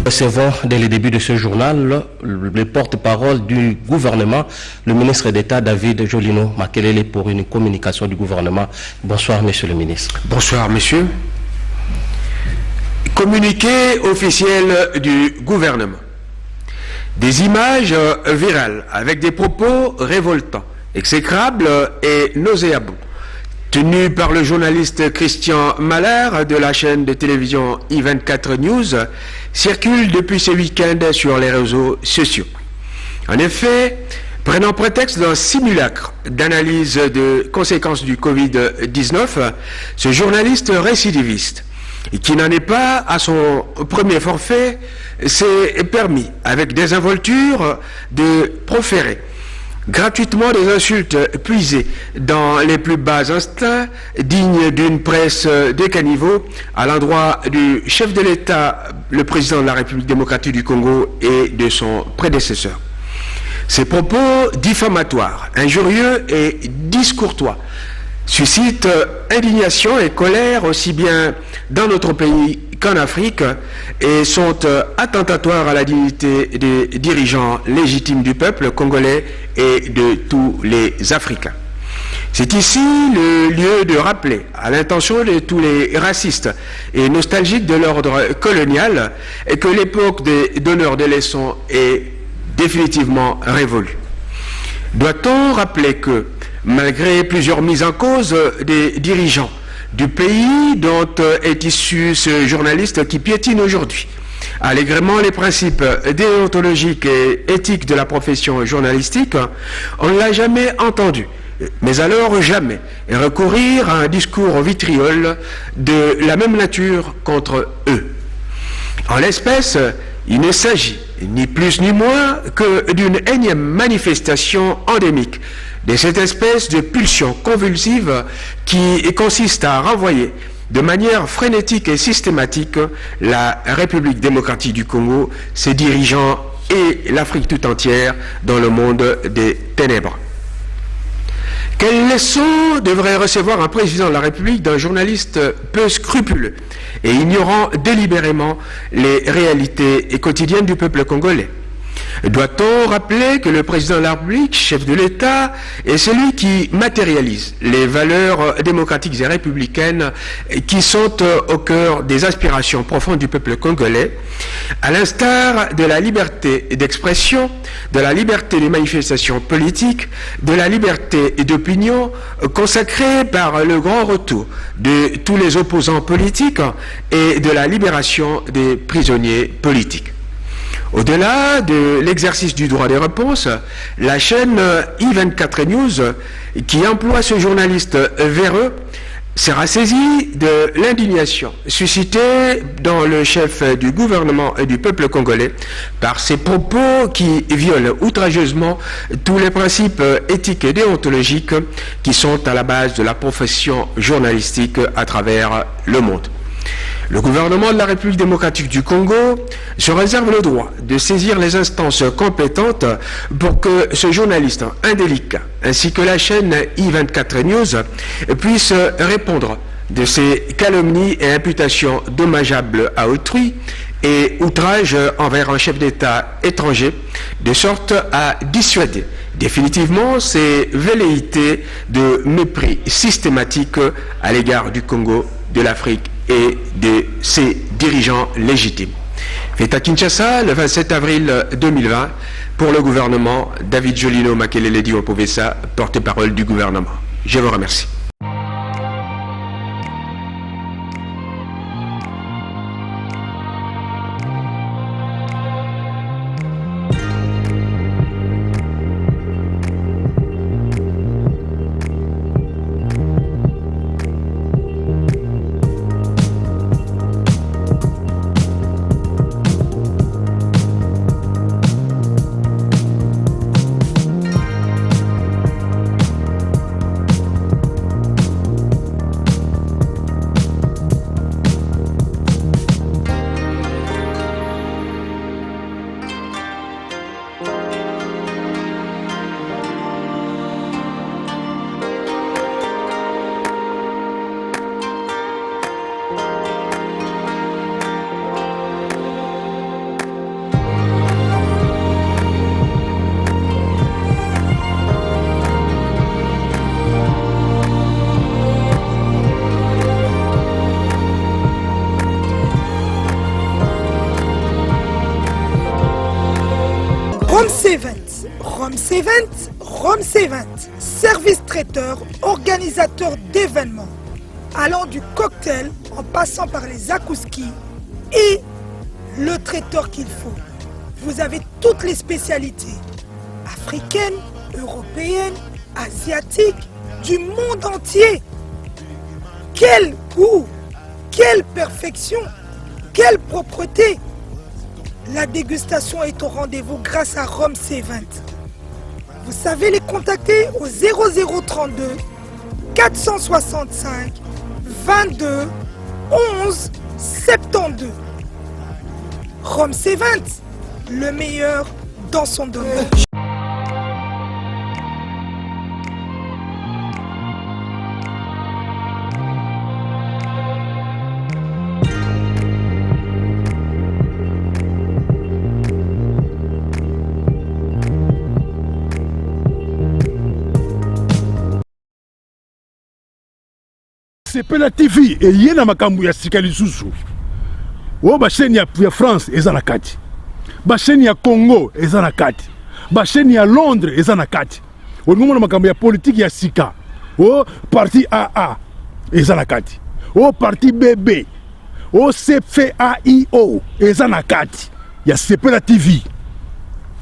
Recevons dès le début de ce journal le porte-parole du gouvernement, le ministre d'État David Jolino Makelele, pour une communication du gouvernement. Bonsoir, monsieur le ministre. Bonsoir, monsieur. Communiqué officiel du gouvernement. Des images virales avec des propos révoltants, exécrables et nauséabonds, tenus par le journaliste Christian Mahler de la chaîne de télévision I24 News, circulent depuis ce week-end sur les réseaux sociaux. En effet, prenant prétexte d'un simulacre d'analyse de conséquences du Covid-19, ce journaliste récidiviste, qui n'en est pas à son premier forfait, s'est permis, avec désinvolture, de proférer gratuitement des insultes puisées dans les plus bas instincts, dignes d'une presse de caniveau, à l'endroit du chef de l'État, le président de la République démocratique du Congo, et de son prédécesseur. Ces propos diffamatoires, injurieux et discourtois suscitent indignation et colère aussi bien dans notre pays qu'en Afrique et sont attentatoires à la dignité des dirigeants légitimes du peuple congolais et de tous les Africains. C'est ici le lieu de rappeler à l'intention de tous les racistes et nostalgiques de l'ordre colonial que l'époque des donneurs de leçons est définitivement révolue. Doit-on rappeler que, malgré plusieurs mises en cause des dirigeants du pays dont est issu ce journaliste qui piétine aujourd'hui allègrement les principes déontologiques et éthiques de la profession journalistique, on ne l'a jamais entendu, mais alors jamais, recourir à un discours vitriol de la même nature contre eux. En l'espèce, il ne s'agit ni plus ni moins que d'une énième manifestation endémique de cette espèce de pulsion convulsive qui consiste à renvoyer de manière frénétique et systématique la République démocratique du Congo, ses dirigeants et l'Afrique tout entière dans le monde des ténèbres. Quelle leçon devrait recevoir un président de la République d'un journaliste peu scrupuleux et ignorant délibérément les réalités quotidiennes du peuple congolais? Doit-on rappeler que le président de la République, chef de l'État, est celui qui matérialise les valeurs démocratiques et républicaines qui sont au cœur des aspirations profondes du peuple congolais, à l'instar de la liberté d'expression, de la liberté de manifestation politique, de la liberté d'opinion consacrée par le grand retour de tous les opposants politiques et de la libération des prisonniers politiques. Au-delà de l'exercice du droit des réponses, la chaîne I24 News, qui emploie ce journaliste véreux, sera saisie de l'indignation suscitée dans le chef du gouvernement et du peuple congolais par ses propos qui violent outrageusement tous les principes éthiques et déontologiques qui sont à la base de la profession journalistique à travers le monde. Le gouvernement de la République démocratique du Congo se réserve le droit de saisir les instances compétentes pour que ce journaliste indélicat ainsi que la chaîne I24 News puissent répondre de ces calomnies et imputations dommageables à autrui et outrages envers un chef d'État étranger, de sorte à dissuader définitivement ces velléités de mépris systématique à l'égard du Congo, de l'Afrique et de ses dirigeants légitimes. Fait à Kinshasa, le 27 avril 2020, pour le gouvernement, David Jolino Makelele Diopovesa, porte-parole du gouvernement. Je vous remercie. Event. Rom's Event, Rom's Event. Service traiteur, organisateur d'événements. Allant du cocktail en passant par les akouskis et le traiteur qu'il faut. Vous avez toutes les spécialités. Africaines, européennes, asiatiques, du monde entier. Quel goût, quelle perfection, quelle propreté. La dégustation est au rendez-vous grâce à Rom's Event. Vous savez les contacter au 0032 465 22 11 72. Rom's Event, le meilleur dans son domaine. Sepela TV et yena makambu ya sika lisusu. O ba chaîne ya France eza na kati. Ba chaîne ya Congo eza na kati. Ba chaîne ya Londres eza na kati. O ngomona makambu ya politique ya sika. O parti AA eza na kati. O parti BB. O CFAIO eza na kati. Ya Sepela TV.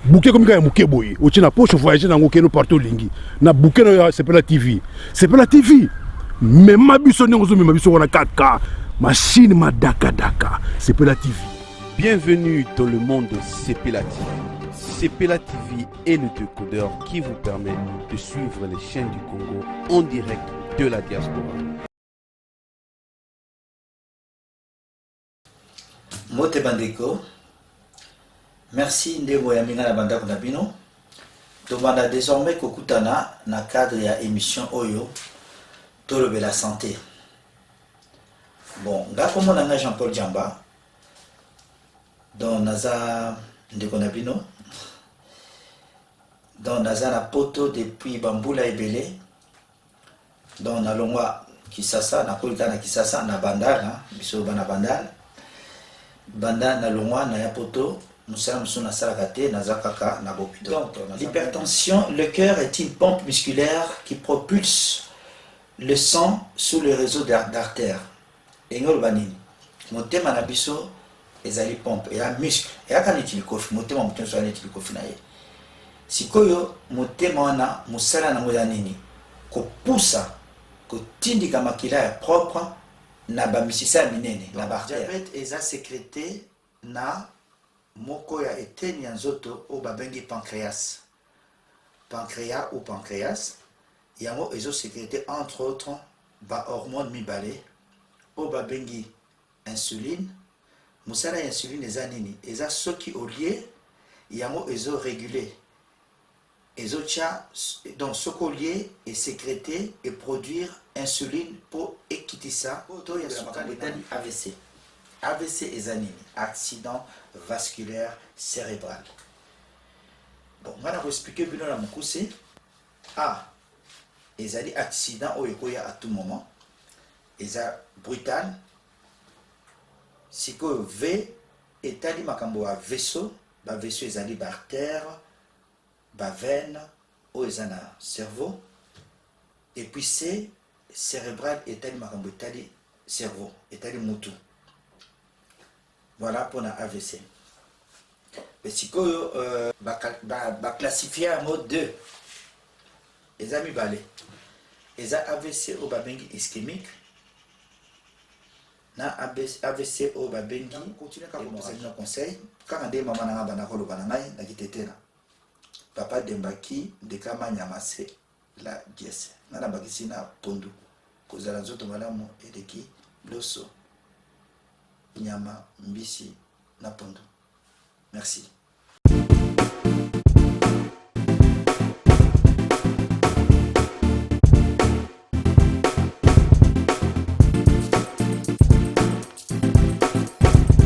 Bouquet comme ya muke boye. O tina poche voyager na ngokeno partout lingi. Na bouquet no ya Sepela TV. Sepela TV. Mais ma biso n'engozo mais ma biso on a 4K machine ma daka Sepela TV. Bienvenue dans le monde de Sepela TV. Sepela TV est le décodeur qui vous permet de suivre les chaînes du Congo en direct de la diaspora. Mote Bandeko, merci Ndebo Yaminga na Banda Kunabino. Tomanda désormais Kokutana na cadre ya émission Oyo. Tolobe la santé. Bon, là comme on a Jean-Paul Djamba, dans Naza Ndekonabino, dans Naza na poto depuis Bamboula et Belé, dans Nalongwa Kisasa, na Kolika na Kisasa, na Bandal, biso bana Bandal, Banda na Longwa na ya poto, Moussa Moussona Salakate, Naza Kaka, na Bopito. Donc, l'hypertension, le cœur est une pompe musculaire qui propulse le sang sous le réseau d'artères. Et nous, mon thème à biso, ezali pompe, et un muscle. Et à quand il coffre, mon thème à mon thème soit il coffre naïe. Si koyo, mon thème à musala na modanini, ko poussa, ko tindi kamakila est propre, na bamisisa minene, la barre. Diabète eza sécrété na moko ya eteni ya nzoto o babengi pancréas. Pancréas ou pancréas. Yango ezo sécrété entre autres ba hormone mibale o ba bengi insuline musala insuline eza nini eza soki olie yango ezo réguler ezo tia donc soko olie et sécréter et produire insuline pour ekitisa to ya makambo etali AVC. AVC eza nini accident vasculaire cérébral. Bon ngana ko expliquer bino la mukuse ezali accident oyo ekoya à tout moment eza brutal sikoyo V etali makambo ya vaisseau ba vaisseau ezali ba artère ba veine oyo eza na cerveau et puis C cérébral etali makambo etali cerveau etali mutu. Voilà pour la AVC. Mais sikoyo ba classifier en mode 2 ezami balé. Les AVC au babengi ischémique, na AVC au babengi continue comme mon conseil. Quand on dit maman na bana kolo bana ngai na kitetela. Papa dembaki de kama nyamase la dièse. Na na bakisi na pondu. Kozala nzoto malamu edeki loso nyama mbisi na pondu. Merci.